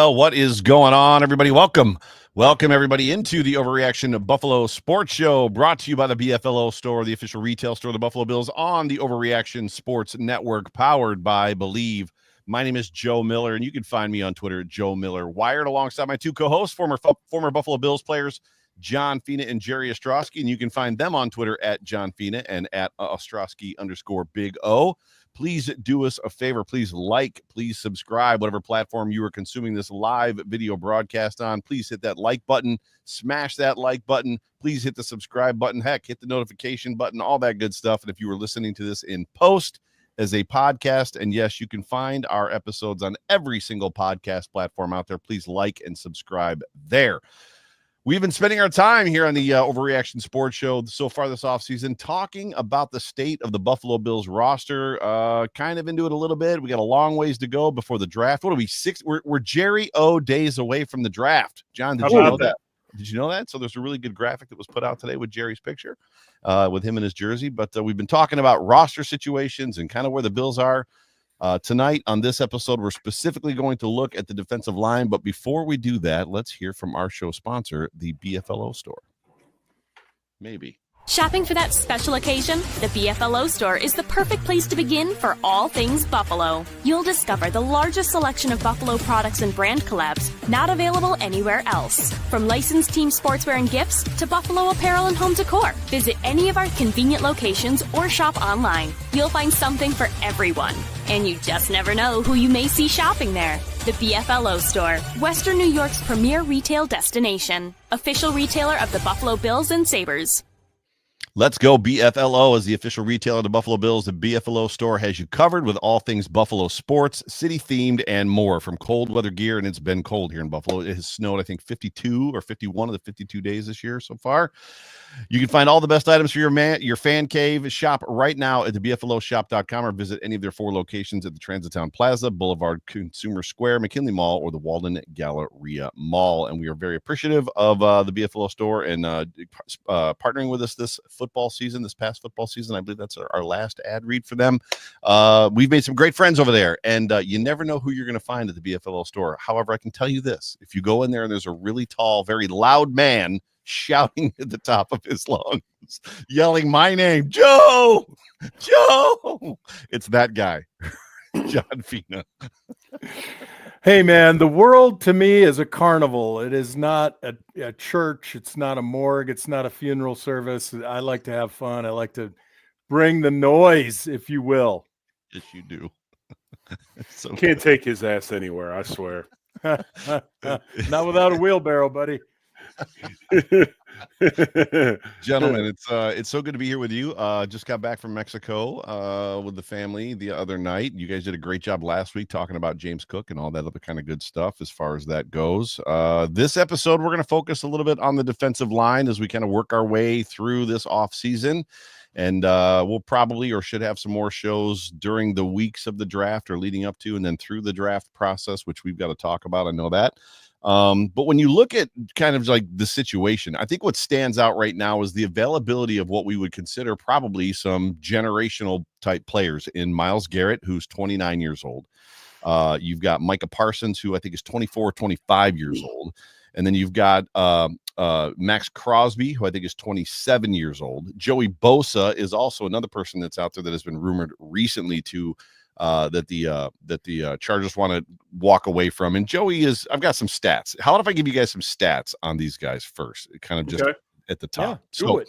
Well, what is going on, everybody? Welcome everybody into the Overreaction Buffalo Sports Show, brought to you by the BFLO store, the official retail store of the Buffalo Bills on the Overreaction Sports Network, powered by Believe. My name is Joe Miller, and you can find me on Twitter at Joe Miller Wired, alongside my two co-hosts, former Buffalo Bills players, John Fina and Jerry Ostrowski, and you can find them on Twitter at John Fina and at Ostrowski_Big O. Please do us a favor. Please like, please subscribe, whatever platform you are consuming this live video broadcast on. Please hit that like button, smash that like button. Please hit the subscribe button. Heck, hit the notification button, all that good stuff. And if you were listening to this in post as a podcast, and yes, you can find our episodes on every single podcast platform out there. Please like and subscribe there. We've been spending our time here on the Overreaction Sports Show so far this offseason talking about the state of the Buffalo Bills roster, kind of into it a little bit. We got a long ways to go before the draft. What are we, we're Jerry O days away from the draft. John, did you know that? Did you know that? So there's a really good graphic that was put out today with Jerry's picture, with him in his jersey. But we've been talking about roster situations and kind of where the Bills are. Tonight on this episode, we're specifically going to look at the defensive line. But before we do that, let's hear from our show sponsor, the BFLO store. Maybe. Shopping for that special occasion? The BFLO store is the perfect place to begin for all things Buffalo. You'll discover the largest selection of Buffalo products and brand collabs not available anywhere else. From licensed team sportswear and gifts to Buffalo apparel and home decor. Visit any of our convenient locations or shop online. You'll find something for everyone. And you just never know who you may see shopping there. The BFLO store, Western New York's premier retail destination. Official retailer of the Buffalo Bills and Sabres. Let's go. BFLO is the official retailer of the Buffalo Bills. The BFLO store has you covered with all things Buffalo sports, city-themed, and more. From cold weather gear, and it's been cold here in Buffalo. It has snowed, I think, 52 or 51 of the 52 days this year so far. You can find all the best items for your fan cave. Shop right now at the BFLOshop.com or visit any of their 4 locations at the Transitown Plaza, Boulevard Consumer Square, McKinley Mall, or the Walden Galleria Mall. And we are very appreciative of the BFLO store and partnering with us this past football season. I believe that's our last ad read for them. We've made some great friends over there, and you never know who you're going to find at the BFLO store. However, I can tell you this. If you go in there and there's a really tall, very loud man shouting at the top of his lungs, yelling my name, Joe, it's that guy, John Fina. Hey, man, the world to me is a carnival. It is not a church. It's not a morgue. It's not a funeral service. I like to have fun. I like to bring the noise, if you will. Yes, you do. So can't take his ass anywhere, I swear. Not without a wheelbarrow, buddy. Gentlemen, it's so good to be here with you. Just got back from Mexico with the family the other night. You guys did a great job last week talking about James Cook and all that other kind of good stuff as far as that goes. This episode, we're going to focus a little bit on the defensive line as we kind of work our way through this offseason. And we'll probably or should have some more shows during the weeks of the draft or leading up to and then through the draft process, which we've got to talk about. I know that. But when you look at kind of like the situation, I think what stands out right now is the availability of what we would consider probably some generational type players in Myles Garrett, who's 29 years old. You've got Micah Parsons, who I think is 24, 25 years old. And then you've got Max Crosby, who I think is 27 years old. Joey Bosa is also another person that's out there that has been rumored recently to that the Chargers want to walk away from. And Joey is, I've got some stats. How about if I give you guys some stats on these guys first, kind of just at the top. So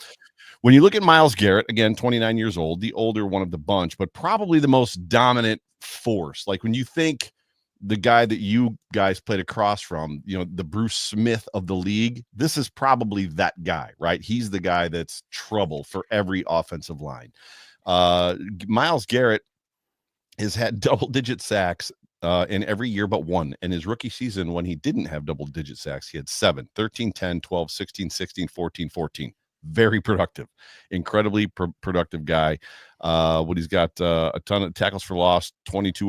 when you look at Myles Garrett, again, 29 years old, the older one of the bunch, but probably the most dominant force. Like when you think the guy that you guys played across from, the Bruce Smith of the league, this is probably that guy, right? He's the guy that's trouble for every offensive line. Myles Garrett has had double-digit sacks in every year but one. In his rookie season, when he didn't have double-digit sacks, he had 7, 13, 10, 12, 16, 16, 14, 14. Very productive, incredibly productive guy. He's got a ton of tackles for loss, 22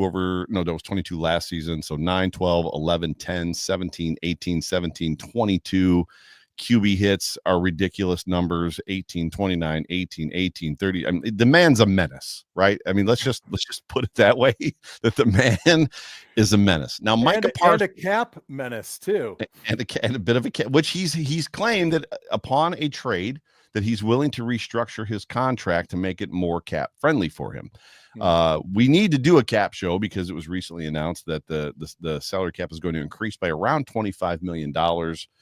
last season. So 9, 12, 11, 10, 17, 18, 17, 22, QB hits are ridiculous numbers, 18, 29, 18, 18, 30. I mean, the man's a menace, right? I mean, let's just put it that way, that the man is a menace. Now, Micah Parsons, and a cap menace too, and a bit of a cap, which he's claimed that upon a trade that he's willing to restructure his contract to make it more cap friendly for him. We need to do a cap show because it was recently announced that the salary cap is going to increase by around $25 million.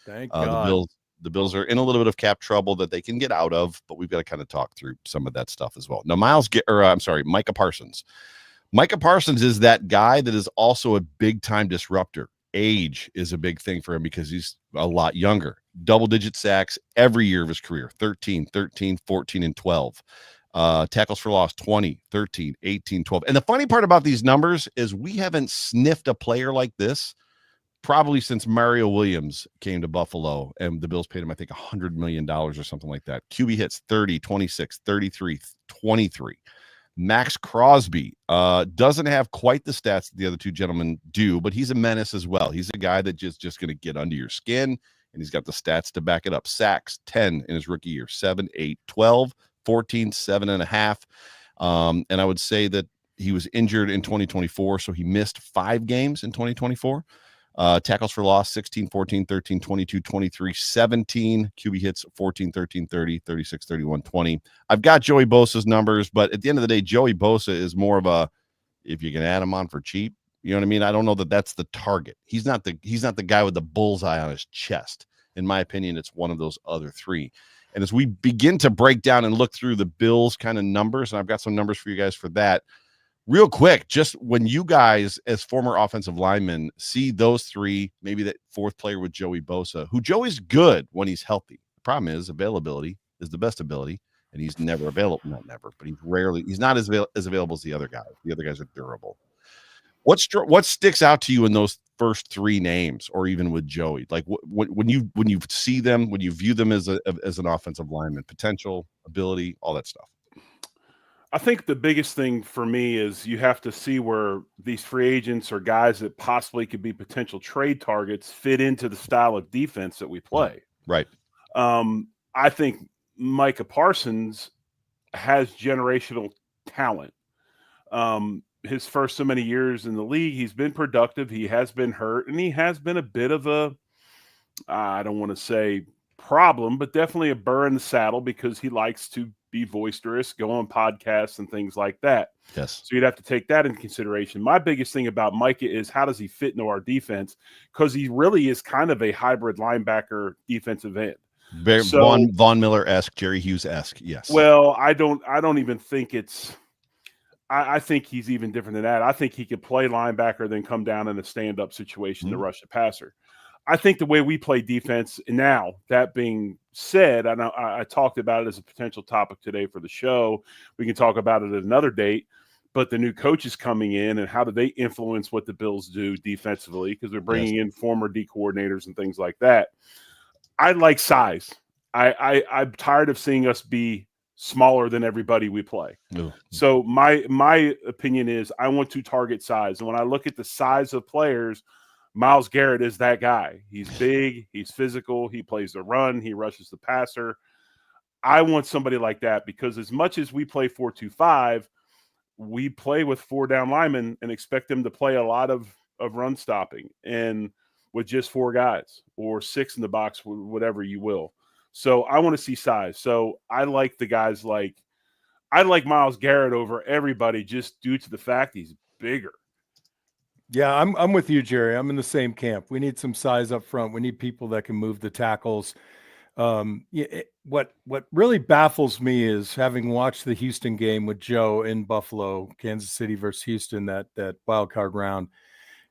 Thank God. The Bills are in a little bit of cap trouble that they can get out of, but we've got to kind of talk through some of that stuff as well. Now, Micah Parsons. Micah Parsons is that guy that is also a big time disruptor. Age is a big thing for him because he's a lot younger. Double-digit sacks every year of his career, 13, 14, and 12. Tackles for loss, 20, 13, 18, 12. And the funny part about these numbers is we haven't sniffed a player like this probably since Mario Williams came to Buffalo, and the Bills paid him, I think, $100 million or something like that. QB hits 30, 26, 33, 23. Max Crosby doesn't have quite the stats that the other two gentlemen do, but he's a menace as well. He's a guy that just going to get under your skin, and he's got the stats to back it up. Sacks, 10 in his rookie year, 7, 8, 12, 14, 7.5. And I would say that he was injured in 2024, so he missed 5 games in 2024. Tackles for loss, 16, 14, 13, 22, 23, 17. QB hits, 14, 13, 30, 36, 31, 20. I've got Joey Bosa's numbers, but at the end of the day, Joey Bosa is more of a, if you can add him on for cheap, you know what I mean? I don't know that that's the target. He's not the guy with the bullseye on his chest. In my opinion, it's one of those other three. And as we begin to break down and look through the Bills kind of numbers, and I've got some numbers for you guys for that, real quick, just when you guys, as former offensive linemen, see those three, maybe that fourth player with Joey Bosa, who Joey's good when he's healthy. The problem is availability is the best ability, and he's never available. Not never, but he's not as available as the other guys. The other guys are durable. What sticks out to you in those first 3 names, or even with Joey? Like when you see them, when you view them as an offensive lineman, potential, ability, all that stuff. I think the biggest thing for me is you have to see where these free agents or guys that possibly could be potential trade targets fit into the style of defense that we play. Right. I think Micah Parsons has generational talent. His first so many years in the league, he's been productive. He has been hurt, and he has been a bit of a, I don't want to say problem, but definitely a burr in the saddle because he likes to be boisterous, go on podcasts and things like that. Yes. So you'd have to take that into consideration. My biggest thing about Micah is how does he fit into our defense? Because he really is kind of a hybrid linebacker defensive end. Very Von Miller-esque, Jerry Hughes-esque. Yes. Well, I don't even think it's. I think he's even different than that. I think he could play linebacker, then come down in a stand-up situation to rush the passer. I think the way we play defense now, that being said, I talked about it as a potential topic today for the show. We can talk about it at another date, but the new coaches coming in and how do they influence what the Bills do defensively, because they're bringing in former D coordinators and things like that. I like size. I'm tired of seeing us be smaller than everybody we play. Ooh. So my opinion is I want to target size. And when I look at the size of players, Myles Garrett is that guy. He's big, he's physical, he plays the run, he rushes the passer. I want somebody like that because as much as we play 4-2-5, we play with 4 down linemen and expect them to play a lot of run stopping and with just 4 guys or 6 in the box, whatever you will. So I want to see size. So I like the guys I like Myles Garrett over everybody just due to the fact he's bigger. Yeah, I'm with you, Jerry. I'm in the same camp. We need some size up front. We need people that can move the tackles. What really baffles me is having watched the Houston game with Joe in Buffalo, Kansas City versus Houston, that wild card round.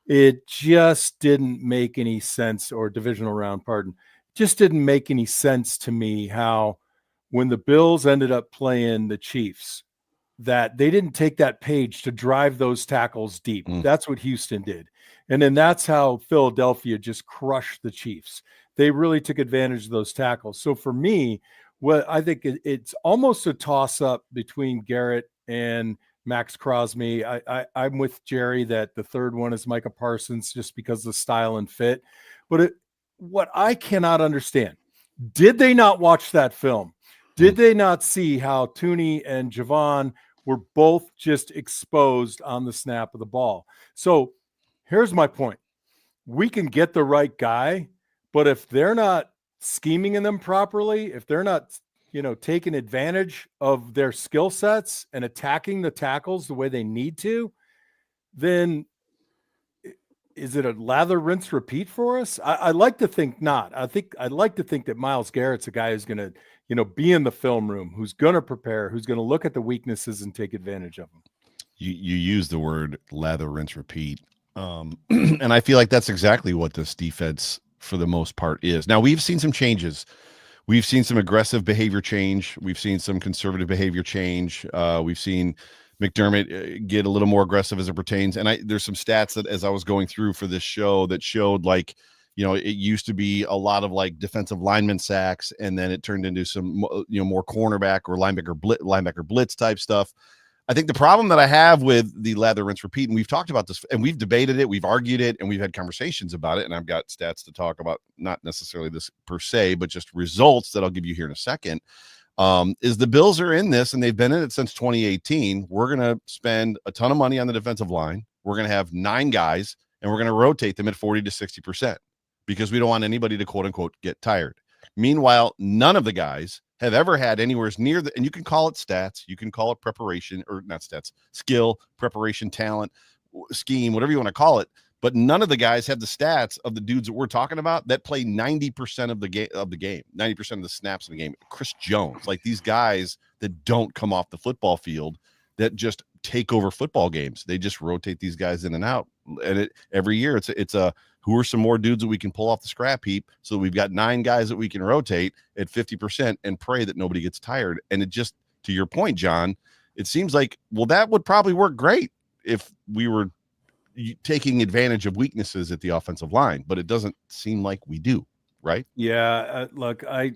It just didn't make any sense, or divisional round, pardon. Just didn't make any sense to me how when the Bills ended up playing the Chiefs, that they didn't take that page to drive those tackles deep. That's what Houston did. And then that's how Philadelphia just crushed the Chiefs. They really took advantage of those tackles. So for me, what I think it's almost a toss-up between Garrett and Max Crosby. I'm with Jerry that the third one is Micah Parsons just because of the style and fit. But what I cannot understand Did they not watch that film? Did they not see how Tooney and Javon were both just exposed on the snap of the ball? So here's my point. We can get the right guy, but if they're not scheming in them properly, if they're not, taking advantage of their skill sets and attacking the tackles the way they need to, then is it a lather, rinse, repeat for us? I like to think not. I'd like to think that Myles Garrett's a guy who's going to, be in the film room, who's going to prepare, who's going to look at the weaknesses and take advantage of them. You use the word lather, rinse, repeat. And I feel like that's exactly what this defense, for the most part, is. Now, we've seen some changes. We've seen some aggressive behavior change. We've seen some conservative behavior change. We've seen McDermott get a little more aggressive as it pertains. And there's some stats that, as I was going through for this show, that showed it used to be a lot of like defensive lineman sacks, and then it turned into some, more cornerback or linebacker blitz type stuff. I think the problem that I have with the lather, rinse, repeat, and we've talked about this, and we've debated it, we've argued it, and we've had conversations about it, and I've got stats to talk about, not necessarily this per se, but just results that I'll give you here in a second, is the Bills are in this, and they've been in it since 2018. We're going to spend a ton of money on the defensive line. We're going to have 9 guys, and we're going to rotate them at 40 to 60% because we don't want anybody to, quote unquote, get tired. Meanwhile, none of the guys have ever had anywhere near and you can call it stats, you can call it preparation, or not stats, skill, preparation, talent, scheme, whatever you want to call it. But none of the guys have the stats of the dudes that we're talking about that play 90% of the game, 90% of the snaps of the game. Chris Jones, like these guys that don't come off the football field, that just take over football games. They just rotate these guys in and out. And every year it's a who are some more dudes that we can pull off the scrap heap, so we've got 9 guys that we can rotate at 50% and pray that nobody gets tired. And it just, to your point, John, it seems like, well, that would probably work great if we were taking advantage of weaknesses at the offensive line, but it doesn't seem like we do, right? Yeah, look, I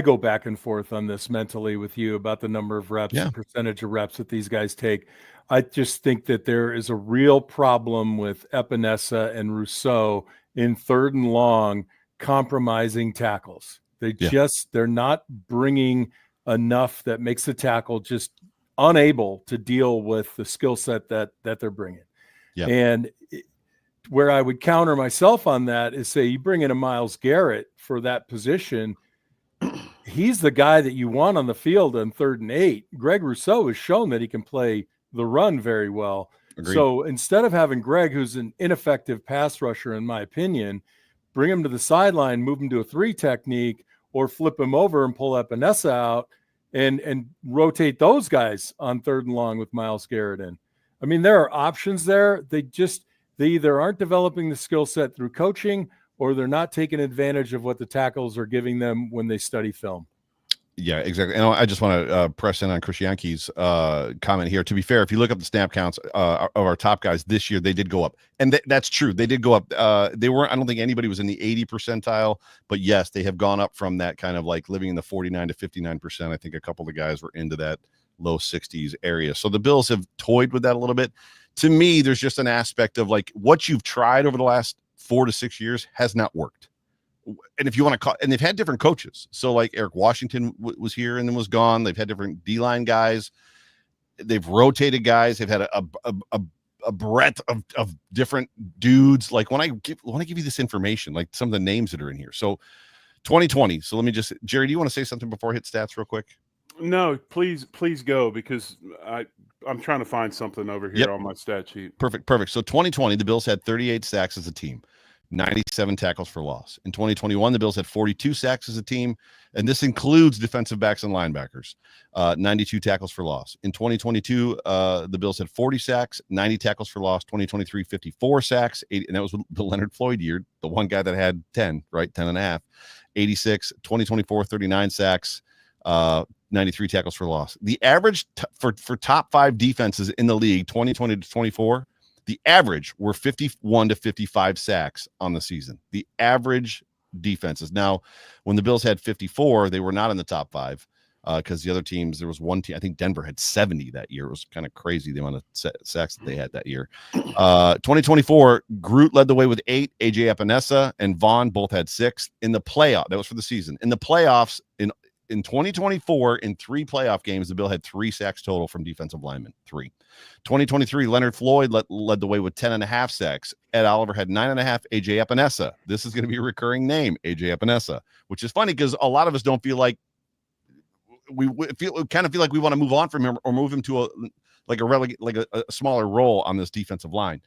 go back and forth on this mentally with you about the number of reps and percentage of reps that these guys take. I just think that there is a real problem with Epinesa and Rousseau in 3rd and long compromising tackles. They're not bringing enough that makes the tackle just unable to deal with the skill set that they're bringing. Yeah. And where I would counter myself on that is, say you bring in a Myles Garrett for that position, he's the guy that you want on the field on 3rd and 8. Greg Rousseau has shown that he can play the run very well. Agreed. So instead of having Greg, who's an ineffective pass rusher, in my opinion, bring him to the sideline, move him to a 3 technique, or flip him over and pull Epinesa out and rotate those guys on 3rd and long with Myles Garrett in. I mean, there are options there. They either aren't developing the skill set through coaching, or they're not taking advantage of what the tackles are giving them when they study film. Yeah, exactly. And I just want to press in on Chris Yankee's comment here. To be fair, if you look up the snap counts of our top guys this year, they did go up. And that's true. They did go up. They weren't, I don't think anybody was in the 80 percentile, but yes, they have gone up from that kind of like living in the 49 to 59%. I think a couple of the guys were into that low 60s area. So the Bills have toyed with that a little bit. To me, there's just an aspect of like what you've tried over the last 4 to 6 years has not worked. And if you want to call, and they've had different coaches. So like Eric Washington was here and then was gone. They've had different D-line guys. They've rotated guys. They've had a breadth of different dudes. Like when I give you this information, like some of the names that are in here. So 2020. So let me just, Jerry, do you want to say something before I hit stats real quick? No, please go, because I'm trying to find something over here on my stat sheet. Perfect. So 2020, the Bills had 38 sacks as a team. 97 tackles for loss. In 2021, the Bills had 42 sacks as a team, and this includes defensive backs and linebackers. 92 tackles for loss. In 2022, the Bills had 40 sacks, 90 tackles for loss. 2023, 54 sacks, 80, and that was the Leonard Floyd year, the one guy that had 10, right? 10 and a half. 86. 2024, 39 sacks, 93 tackles for loss. The average for top 5 defenses in the league, 2020 to 24, the average were 51 to 55 sacks on the season. The average defenses. Now, when the Bills had 54, they were not in the top 5. because the other teams, there was one team, I think Denver had 70 that year. It was kind of crazy the amount of sacks that they had that year. 2024, Groot led the way with 8. AJ Epinesa and Vaughn both had 6 in the playoff. That was for the season. In the playoffs in 2024, in 3 playoff games, the Bill had 3 sacks total from defensive linemen. 3. 2023, Leonard Floyd led the way with 10.5 sacks. Ed Oliver had 9.5. AJ Epinesa. This is going to be a recurring name, AJ Epinesa, which is funny because a lot of us don't feel like we kind of feel like we want to move on from him or move him to a smaller role on this defensive line.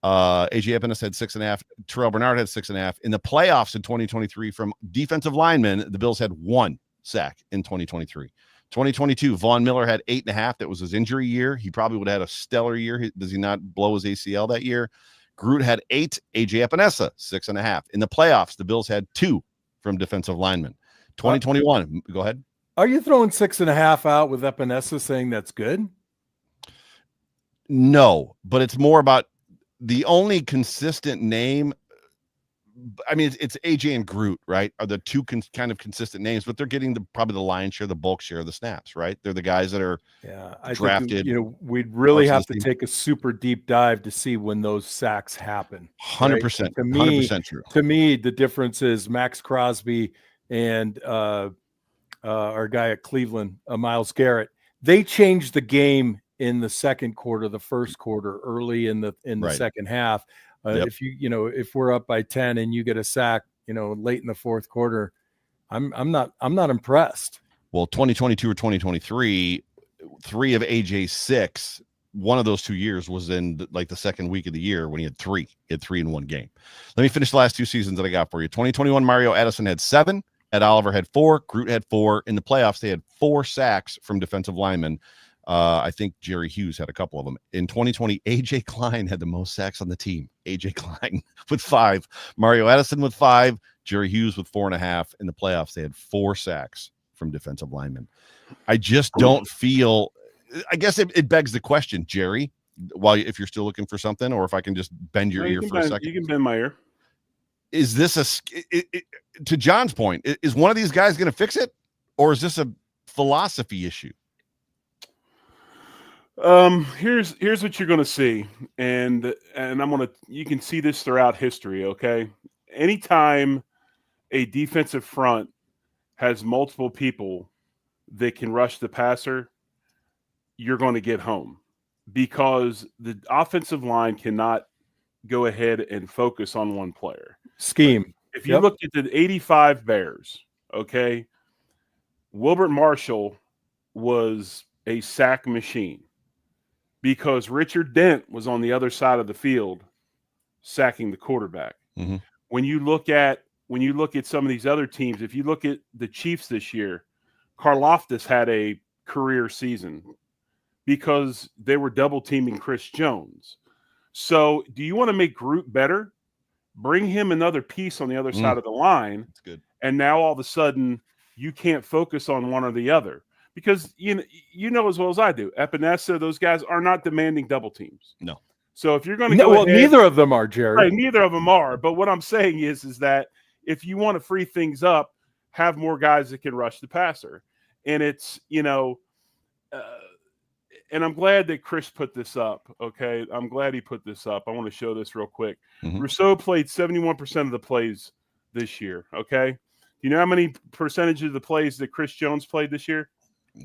AJ Epinesa had 6.5. Terrell Bernard had 6.5. In the playoffs in 2023, from defensive linemen, the Bills had 1 sack in 2023. 2022, Von Miller had 8.5. That was his injury year. He probably would have had a stellar year. Does he not blow his ACL that year? Groot had 8. AJ Epinesa 6.5. In the playoffs, the Bills had 2 from defensive linemen. 2021, go ahead. Are you throwing 6.5 out with Epinesa saying that's good? No, but it's more about the only consistent name. I mean, it's AJ and Groot, right? Are the 2 kind of consistent names, but they're getting probably the lion's share, the bulk share of the snaps, right? They're the guys that are drafted. Think, we'd really have to take a super deep dive to see when those sacks happen. 100%. Right? 100% true. To me, the difference is Max Crosby and our guy at Cleveland, Myles Garrett. They changed the game in the second quarter, the first quarter, early in the right. second half. If we're up by 10 and you get a sack, late in the fourth quarter, I'm not impressed. Well, 2022 or 2023, 3 of AJ's 6, one of those 2 years was in the second week of the year when he had 3. He had 3 in one game. Let me finish the last 2 seasons that I got for you. 2021, Mario Addison had 7. Ed Oliver had 4. Groot had 4. In the playoffs, they had 4 sacks from defensive linemen. I think Jerry Hughes had a couple of them. In 2020, AJ Klein had the most sacks on the team. AJ Klein with 5. Mario Addison with 5. Jerry Hughes with 4.5. In the playoffs, they had 4 sacks from defensive linemen. I just don't feel. I guess it begs the question, Jerry. If you're still looking for something, or if I can just bend your ear for a second. You can bend my ear. Is this to John's point? Is one of these guys going to fix it, or is this a philosophy issue? Here's what you're going to see, and you can see this throughout history. Okay, anytime a defensive front has multiple people that can rush the passer, you're going to get home because the offensive line cannot go ahead and focus on one player. Scheme. If you look at the 85 Bears, okay, Wilbert Marshall was a sack machine because Richard Dent was on the other side of the field sacking the quarterback. Mm-hmm. When you look at some of these other teams, if you look at the Chiefs this year, Karlaftis had a career season because they were double teaming Chris Jones. So do you want to make Groot better? Bring him another piece on the other side of the line. That's good. And now all of a sudden you can't focus on one or the other because you know as well as I do, Epinesa, those guys are not demanding double teams. No. So if you're going to go ahead, neither of them are, Jerry. Right, neither of them are. But what I'm saying is that if you want to free things up, have more guys that can rush the passer. And it's, and I'm glad that Chris put this up, okay? I'm glad he put this up. I want to show this real quick. Mm-hmm. Rousseau played 71% of the plays this year, okay? You know how many percentage of the plays that Chris Jones played this year?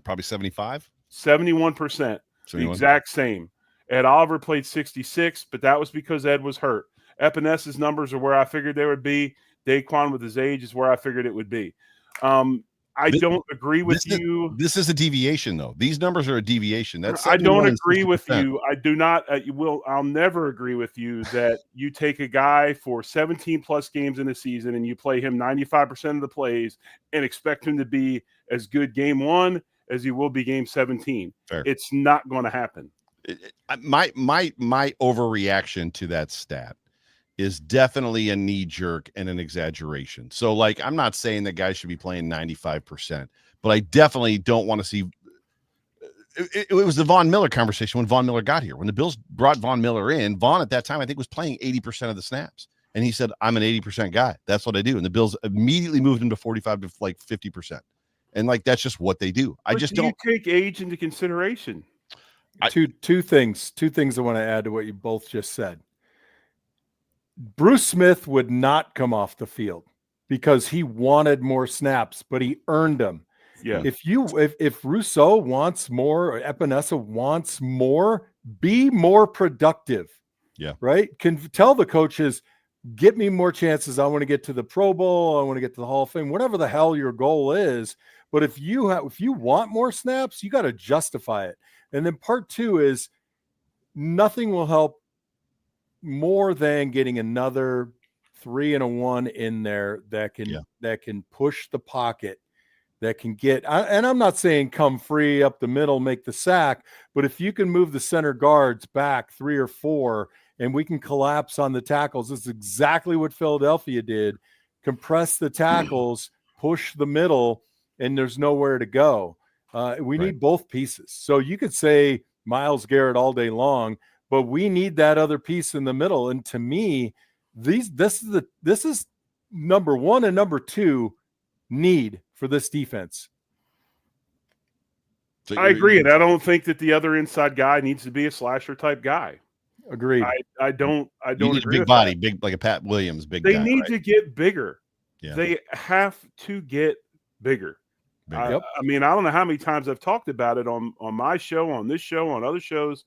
Probably 75? 71%. The exact same. Ed Oliver played 66, but that was because Ed was hurt. Epinesa's numbers are where I figured they would be. Daquan with his age is where I figured it would be. I don't agree with you. This is a deviation, though. These numbers are a deviation. I don't agree with you. I do not. I'll never agree with you that you take a guy for 17 plus games in a season and you play him 95% of the plays and expect him to be as good game 1 as he will be game 17. Fair. It's not going to happen. My overreaction to that stat is definitely a knee jerk and an exaggeration. So, I'm not saying that guys should be playing 95%, but I definitely don't want to see. It was the Von Miller conversation when Von Miller got here. When the Bills brought Von Miller in, Von at that time I think was playing 80% of the snaps, and he said, "I'm an 80% guy. That's what I do." And the Bills immediately moved him to 45 to 50%. And like that's just what they do. I But just do you don't. take age into consideration? Two things I want to add to what you both just said. Bruce Smith would not come off the field because he wanted more snaps, but he earned them. Yeah. If Rousseau wants more or Epinesa wants more, be more productive. Yeah. Right. Can tell the coaches, get me more chances. I want to get to the Pro Bowl. I want to get to the Hall of Fame, whatever the hell your goal is. But if you want more snaps, you got to justify it. And then part two is nothing will help more than getting another 3 and a 1 in there that can push the pocket, that can get, and I'm not saying come free up the middle, make the sack, but if you can move the center guards back 3 or 4 and we can collapse on the tackles, this is exactly what Philadelphia did. Compress the tackles, push the middle, and there's nowhere to go. We need both pieces. So you could say Myles Garrett all day long, but we need that other piece in the middle. And to me, this is number one and number two need for this defense. So I agree, and I don't think that the other inside guy needs to be a slasher type guy. Agreed. I don't You need a big body, big like a Pat Williams, big guy. They need to get bigger. Yeah. They have to get bigger. Yep. I mean, I don't know how many times I've talked about it on my show, on this show, on other shows.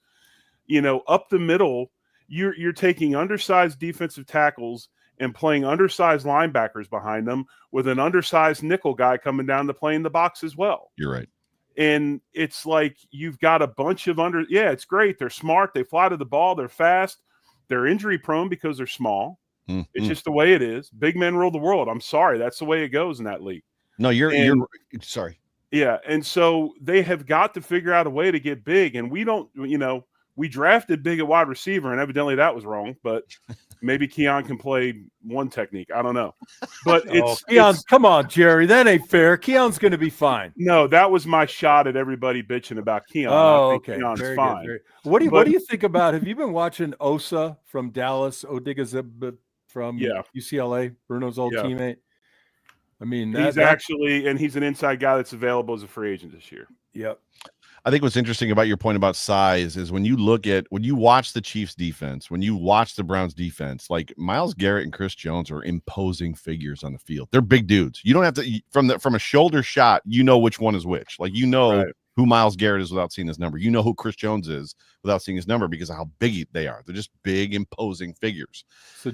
You know, up the middle, you're taking undersized defensive tackles and playing undersized linebackers behind them with an undersized nickel guy coming down to play in the box as well. You're right. And it's like you've got a bunch of it's great. They're smart. They fly to the ball. They're fast. They're injury prone because they're small. Mm-hmm. It's just the way it is. Big men rule the world. I'm sorry. That's the way it goes in that league. No, you're sorry. Yeah. And so they have got to figure out a way to get big. And we don't, we drafted big at wide receiver, and evidently that was wrong. But maybe Keon can play one technique. I don't know. But Keon, come on, Jerry. That ain't fair. Keon's going to be fine. No, that was my shot at everybody bitching about Keon. Oh, I think okay. Keon's Very fine. good. What do you think about? Have you been watching Osa from Dallas, Odigizib from UCLA, Bruno's old teammate? I mean, he's an inside guy that's available as a free agent this year. Yep. I think what's interesting about your point about size is when you watch the Chiefs defense, when you watch the Browns defense, like Myles Garrett and Chris Jones are imposing figures on the field. They're big dudes. You don't have to from a shoulder shot, you know which one is which. Like who Myles Garrett is without seeing his number. You know who Chris Jones is without seeing his number because of how big they are. They're just big, imposing figures. So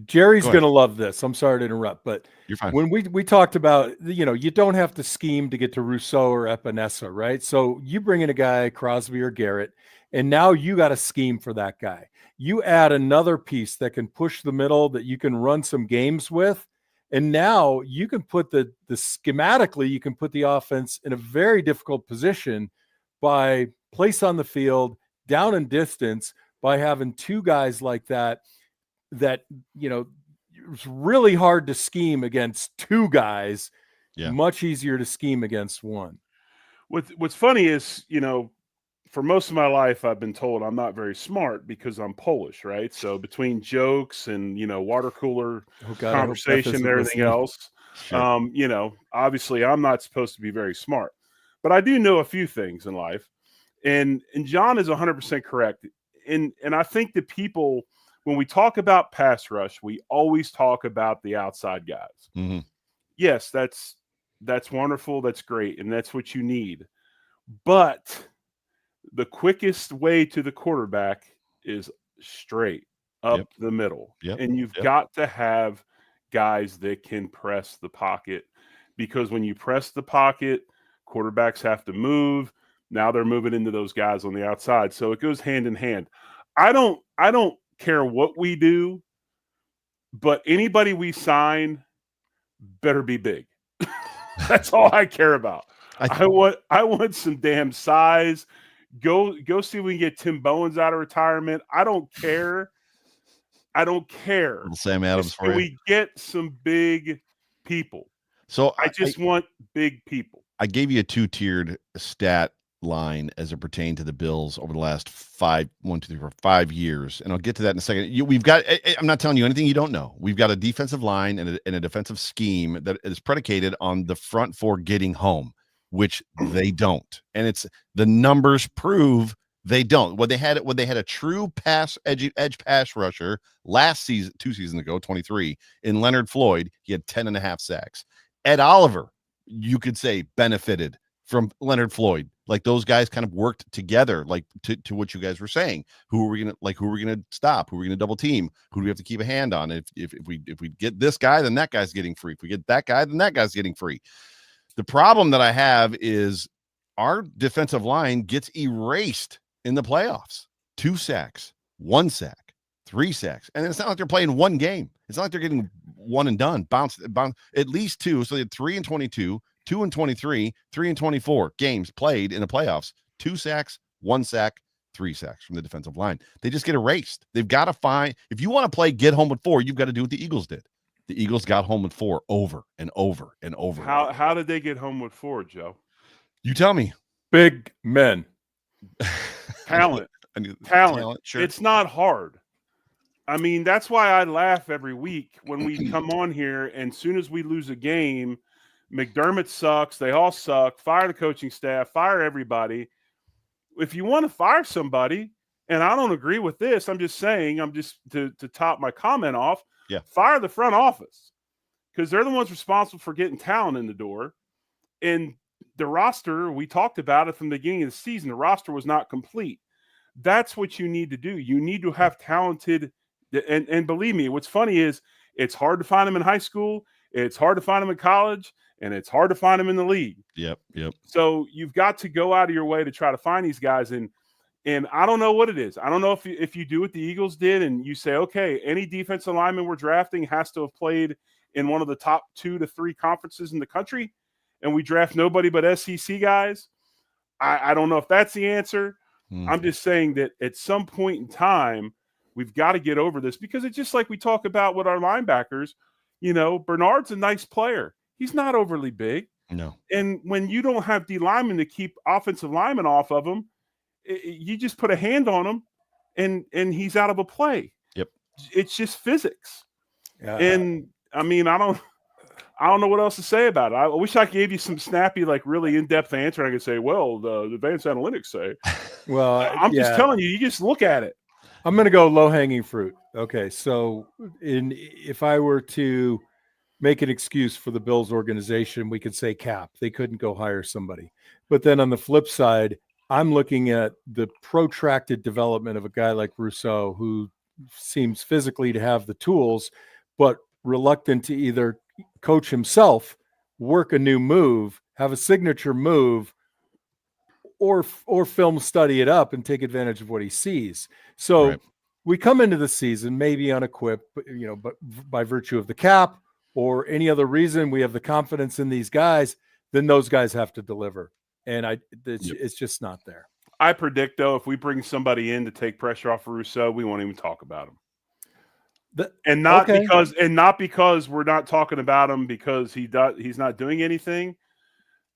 Jerry's going to love this. I'm sorry to interrupt, but you're fine. When we talked about, you don't have to scheme to get to Rousseau or Epinesa, right? So you bring in a guy, Crosby or Garrett, and now you got to scheme for that guy. You add another piece that can push the middle that you can run some games with. And now you can put schematically, you can put the offense in a very difficult position by place on the field, down in distance, by having two guys like that, it's really hard to scheme against two guys. Yeah. Much easier to scheme against one. What's funny is, for most of my life, I've been told I'm not very smart because I'm Polish, right? So between jokes and, water cooler conversation and everything else, sure. Obviously I'm not supposed to be very smart, but I do know a few things in life. And John is 100% correct. And I think that people, when we talk about pass rush, we always talk about the outside guys. Mm-hmm. Yes, that's wonderful. That's great. And that's what you need. But the quickest way to the quarterback is straight up the middle. Yep. And you've got to have guys that can press the pocket, because when you press the pocket, quarterbacks have to move. Now they're moving into those guys on the outside. So it goes hand in hand. I don't care what we do, but anybody we sign better be big. That's all I care about. I want some damn size. Go see if we can get Tim Bowens out of retirement. I don't care. Sam Adams for you. We get some big people. So I just want big people. I gave you a 2-tiered stat line as it pertained to the Bills over the last 5 years. And I'll get to that in a second. We've got, I'm not telling you anything you don't know. We've got a defensive line and a defensive scheme that is predicated on the front four getting home, which they don't. And it's the numbers prove they don't. When they had a true edge pass rusher last season, 2 seasons ago, 23, in Leonard Floyd, he had 10.5 sacks. Ed Oliver, you could say, benefited from Leonard Floyd. Like those guys kind of worked together, like to what you guys were saying. Who are we gonna stop? Who are we gonna double team? Who do we have to keep a hand on? If we get this guy, then that guy's getting free. If we get that guy, then that guy's getting free. The problem that I have is our defensive line gets erased in the playoffs. 2 sacks, 1 sack, 3 sacks. And it's not like they're playing one game. It's not like they're getting one and done, bounce at least 2. So they had 3 and 22, 2 and 23, 3 and 24 games played in the playoffs. 2 sacks, 1 sack, 3 sacks from the defensive line. They just get erased. They've got to find, if you want to play get home with 4, you've got to do what the Eagles did. The Eagles got home with 4 over and over and over. How did they get home with 4, Joe? You tell me. Big men. Talent. Talent. Sure. It's not hard. I mean, that's why I laugh every week when we come on here, and soon as we lose a game, McDermott sucks. They all suck. Fire the coaching staff. Fire everybody. If you want to fire somebody, and I don't agree with this, I'm just saying, to top my comment off, fire the front office, because they're the ones responsible for getting talent in the door. And the roster, we talked about it from the beginning of the season, the roster was not complete. That's what you need to do. You need to have talented, and believe me, what's funny is it's hard to find them in high school, it's hard to find them in college, and it's hard to find them in the league. Yep. So you've got to go out of your way to try to find these guys. And I don't know what it is. I don't know if you do what the Eagles did and you say, okay, any defensive lineman we're drafting has to have played in one of the top 2 to 3 conferences in the country, and we draft nobody but SEC guys. I don't know if that's the answer. I'm just saying that at some point in time, we've got to get over this, because it's just like we talk about with our linebackers. Bernard's a nice player. He's not overly big. No. And when you don't have D linemen to keep offensive linemen off of him, you just put a hand on him and he's out of a play. Yep. It's just physics. Yeah. And I mean, I don't know what else to say about it. I wish I gave you some snappy, like really in-depth answer. I could say, well, the advanced analytics say. Well, I'm just telling you, you just look at it. I'm going to go low-hanging fruit. Okay, so if I were to make an excuse for the Bills organization, we could say cap. They couldn't go hire somebody. But then on the flip side, I'm looking at the protracted development of a guy like Rousseau, who seems physically to have the tools, but reluctant to either coach himself, work a new move, have a signature move, or film study it up and take advantage of what he sees. So we come into the season maybe unequipped, but by virtue of the cap or any other reason, we have the confidence in these guys, then those guys have to deliver. And it's just not there. I predict, though, if we bring somebody in to take pressure off of Rousseau, we won't even talk about him. Not because we're not talking about him because he's not doing anything.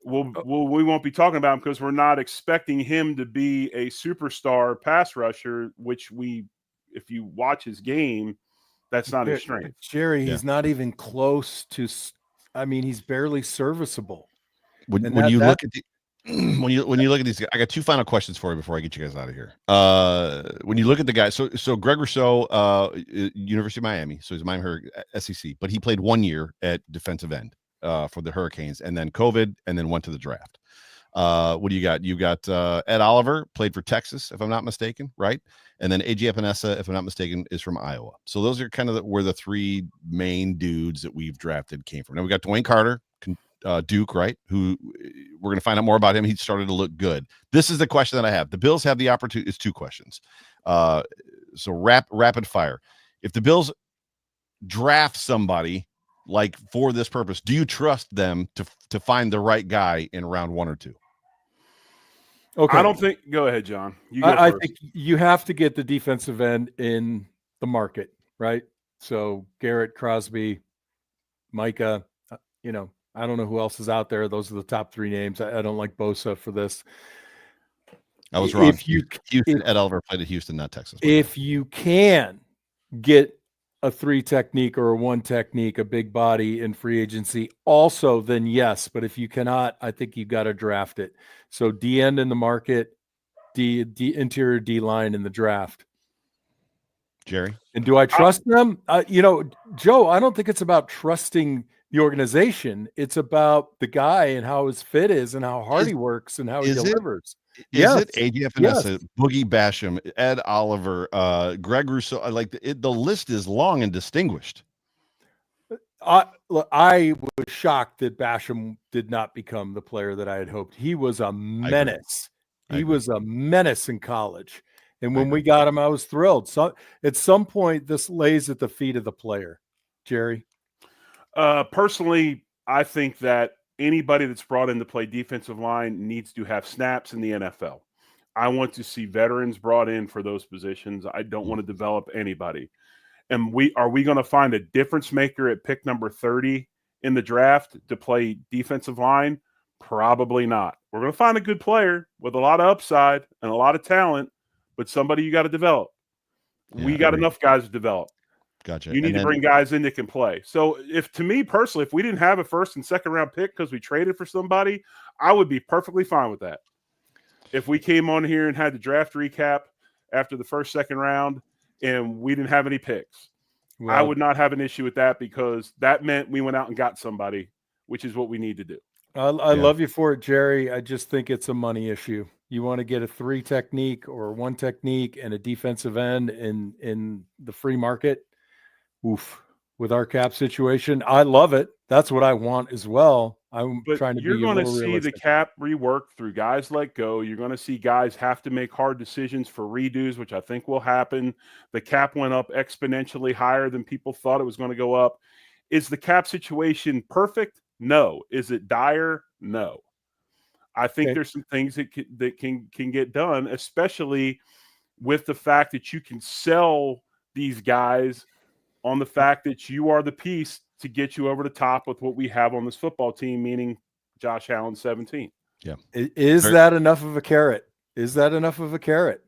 We won't be talking about him because we're not expecting him to be a superstar pass rusher, which if you watch his game, that's not his strength. Jerry, he's not even close to. I mean, he's barely serviceable. When you look at these guys, I got 2 final questions for you before I get you guys out of here. When you look at the guys, so Greg Rousseau, University of Miami, so he's Miami SEC, but he played 1 year at defensive end for the Hurricanes, and then COVID, and then went to the draft. What do you got? You got Ed Oliver, played for Texas, if I'm not mistaken, right? And then A.J. Epinesa, if I'm not mistaken, is from Iowa. So those are kind of where the 3 main dudes that we've drafted came from. Now we got Dwayne Carter, Duke, right? Who we're going to find out more about him. He started to look good. This is the question that I have. The Bills have the opportunity. It's 2 questions. So rapid fire. If the Bills draft somebody like for this purpose, do you trust them to find the right guy in round 1 or 2? Okay. I don't think. Go ahead, John. I think you have to get the defensive end in the market, right? So Garrett, Crosby, Micah, I don't know who else is out there. Those are the top 3 names. I don't like Bosa for this. I was wrong. If you Houston, Ed Oliver played at Houston, not Texas. If you can get a 3 technique or a 1 technique, a big body in free agency also, then yes. But if you cannot, I think you got to draft it. So D end in the market, D interior D line in the draft. Jerry? And do I trust them? Joe, I don't think it's about trusting the organization. It's about the guy and how his fit is and how hard he works and how he delivers. Is it AJ Finessa, Boogie Basham, Ed Oliver, Greg Rousseau? The list is long and distinguished. I was shocked that Basham did not become the player that I had hoped. He was a menace. He was a menace in college. And when we got him, I was thrilled. So at some point, this lays at the feet of the player. Jerry? Personally, I think that anybody that's brought in to play defensive line needs to have snaps in the NFL. I want to see veterans brought in for those positions. I don't want to develop anybody. And are we going to find a difference maker at pick number 30 in the draft to play defensive line? Probably not. We're going to find a good player with a lot of upside and a lot of talent, but somebody you got to develop. We got enough guys to develop. Gotcha. You need to bring guys in that can play. So to me personally, if we didn't have a first and second round pick because we traded for somebody, I would be perfectly fine with that. If we came on here and had the draft recap after the first, second round and we didn't have any picks, I would not have an issue with that because that meant we went out and got somebody, which is what we need to do. I love you for it, Jerry. I just think it's a money issue. You want to get a 3 technique or 1 technique and a defensive end in the free market. Oof. With our cap situation, I love it. That's what I want as well. Trying to be you're going to see the cap rework through guys let go. You're going to see guys have to make hard decisions for redos, which I think will happen. The cap went up exponentially higher than people thought it was going to go up. Is the cap situation perfect? No. Is it dire? No. I think there's some things that can get done, especially with the fact that you can sell these guys on the fact that you are the piece to get you over the top with what we have on this football team, meaning Josh Allen 17. Yeah. Is that enough of a carrot? Is that enough of a carrot?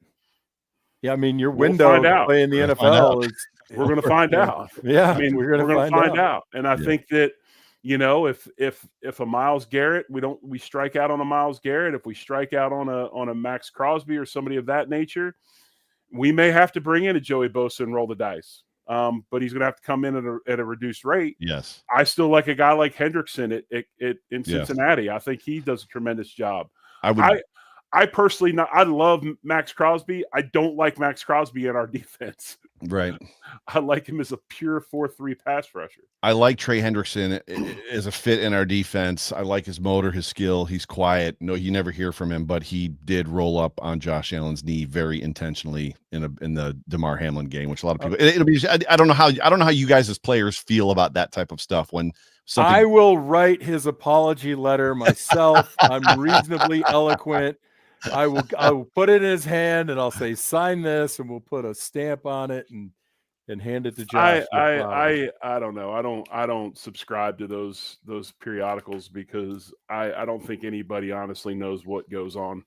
Yeah, I mean, your window to play in the NFL is – we're going to find out. Yeah, I mean, we're going to find out. And I think that, if a Myles Garrett, we strike out on a Myles Garrett, if we strike out on a Max Crosby or somebody of that nature, we may have to bring in a Joey Bosa and roll the dice. But he's going to have to come in at a reduced rate. Yes. I still like a guy like Hendrickson in Cincinnati. I think he does a tremendous job. I personally I love Max Crosby. I don't like Max Crosby in our defense. Right. I like him as a pure 4-3 pass rusher. I like Trey Hendrickson as a fit in our defense. I like his motor, his skill. He's quiet. No, you never hear from him, but he did roll up on Josh Allen's knee very intentionally in the DeMar Hamlin game, which a lot of people. It'll be. I don't know how you guys as players feel about that type of stuff when. I will write his apology letter myself. I'm reasonably eloquent. I will put it in his hand and I'll say, sign this, and we'll put a stamp on it and hand it to Josh. I don't know. I don't subscribe to those periodicals because I don't think anybody honestly knows what goes on,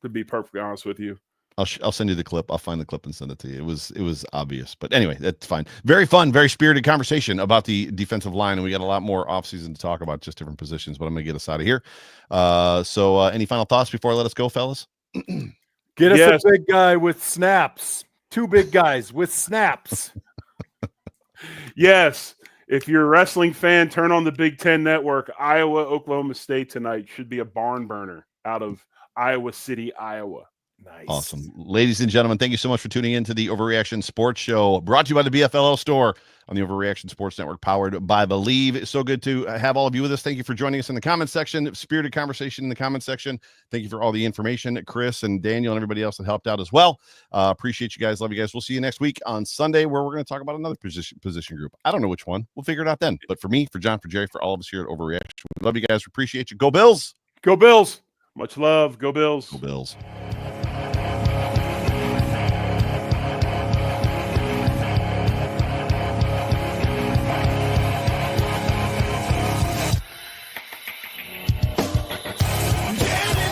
to be perfectly honest with you. I'll send you the clip. I'll find the clip and send it to you. It was obvious, but anyway, that's fine. Very fun, very spirited conversation about the defensive line, and we got a lot more offseason to talk about, just different positions. But I'm gonna get us out of here. So any final thoughts before I let us go, fellas? Get us a big guy with snaps. 2 big guys with snaps. Yes. If you're a wrestling fan, turn on the Big Ten Network. Iowa, Oklahoma State tonight should be a barn burner out of Iowa City, Iowa. Nice. Awesome. Ladies and gentlemen, thank you so much for tuning in to the Overreaction Sports Show, brought to you by the BFLO store on the Overreaction Sports Network, powered by Believe. It's so good to have all of you with us. Thank you for joining us in the comment section. Spirited conversation in the comment section. Thank you for all the information, Chris and Daniel and everybody else that helped out as well. Appreciate you guys. Love you guys. We'll see you next week on Sunday, where we're going to talk about another position group. I don't know which one. We'll figure it out then. But for me, for John, for Jerry, for all of us here at Overreaction, we love you guys. We appreciate you. Go Bills. Go Bills. Much love. Go Bills. Go Bills.